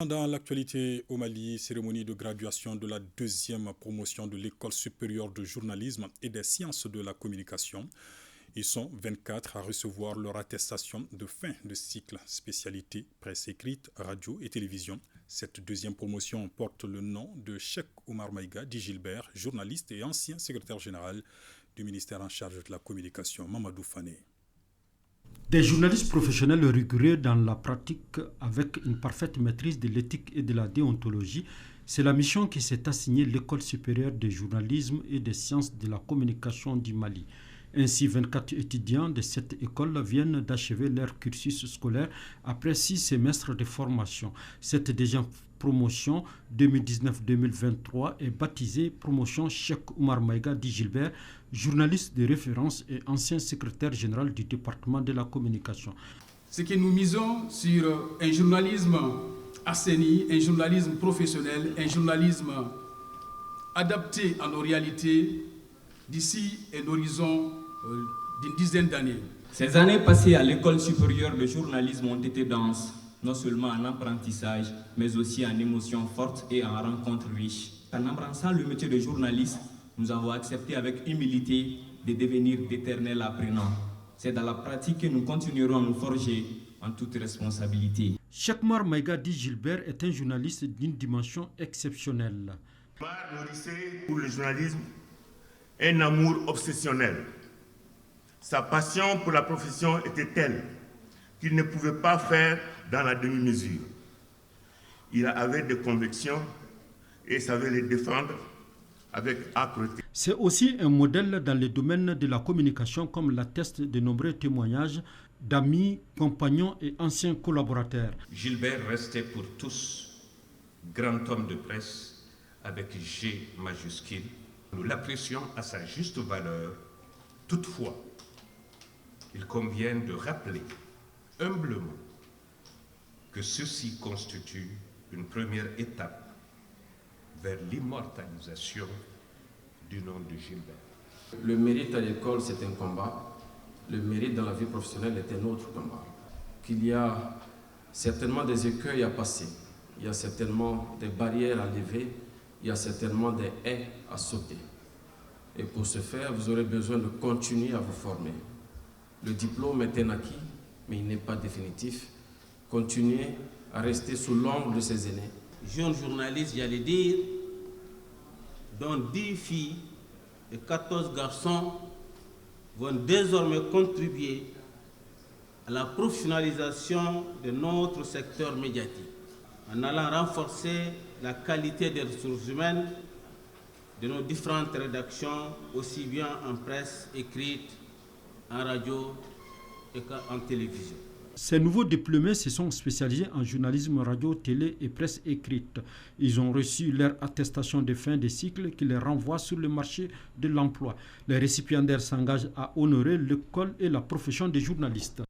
Dans l'actualité au Mali, cérémonie de graduation de la deuxième promotion de l'École supérieure de journalisme et des sciences de la communication. Ils sont 24 à recevoir leur attestation de fin de cycle spécialité presse écrite, radio et télévision. Cette deuxième promotion porte le nom de Cheikh Oumar Maïga Di Gilbert, journaliste et ancien secrétaire général du ministère en charge de la communication, Mamadou Fané. Des journalistes professionnels rigoureux dans la pratique avec une parfaite maîtrise de l'éthique et de la déontologie, c'est la mission qui s'est assignée l'École supérieure de journalisme et des sciences de la communication du Mali. Ainsi, 24 étudiants de cette école viennent d'achever leur cursus scolaire après 6 semestres de formation. Cette deuxième promotion 2019-2023 est baptisée promotion Cheikh Oumar Maïga Di Gilbert, journaliste de référence et ancien secrétaire général du département de la communication. C'est que nous misons sur un journalisme assaini, un journalisme professionnel, un journalisme adapté à nos réalités d'ici un horizon d'une dizaine d'années. Ces années passées à l'École supérieure de journalisme ont été denses, non seulement en apprentissage, mais aussi en émotions fortes et en rencontres riches. En embrassant le métier de journaliste, nous avons accepté avec humilité de devenir d'éternels apprenants. C'est dans la pratique que nous continuerons à nous forger en toute responsabilité. Cheikh Oumar Maïga Di Gilbert est un journaliste d'une dimension exceptionnelle. Oumar nourrissait pour le journalisme un amour obsessionnel. Sa passion pour la profession était telle qu'il ne pouvait pas faire dans la demi-mesure. Il avait des convictions et savait les défendre avec âpreté. C'est aussi un modèle dans le domaine de la communication, comme l'attestent de nombreux témoignages d'amis, compagnons et anciens collaborateurs. Gilbert restait pour tous grand homme de presse avec G majuscule. Nous l'apprécions à sa juste valeur. Toutefois, il convient de rappeler humblement que ceci constitue une première étape vers l'immortalisation du nom de Gilbert. Le mérite à l'école, c'est un combat. Le mérite dans la vie professionnelle est un autre combat. Qu'il y a certainement des écueils à passer. Il y a certainement des barrières à lever. Il y a certainement des haies à sauter. Et pour ce faire, vous aurez besoin de continuer à vous former. Le diplôme est un acquis, mais il n'est pas définitif. Continuez à rester sous l'ombre de ses aînés. Jeune journaliste, j'allais dire, dont 10 filles et 14 garçons vont désormais contribuer à la professionnalisation de notre secteur médiatique, en allant renforcer la qualité des ressources humaines de nos différentes rédactions, aussi bien en presse écrite, en radio et en télévision. Ces nouveaux diplômés se sont spécialisés en journalisme radio, télé et presse écrite. Ils ont reçu leur attestation de fin de cycle qui les renvoie sur le marché de l'emploi. Les récipiendaires s'engagent à honorer l'école et la profession des journalistes.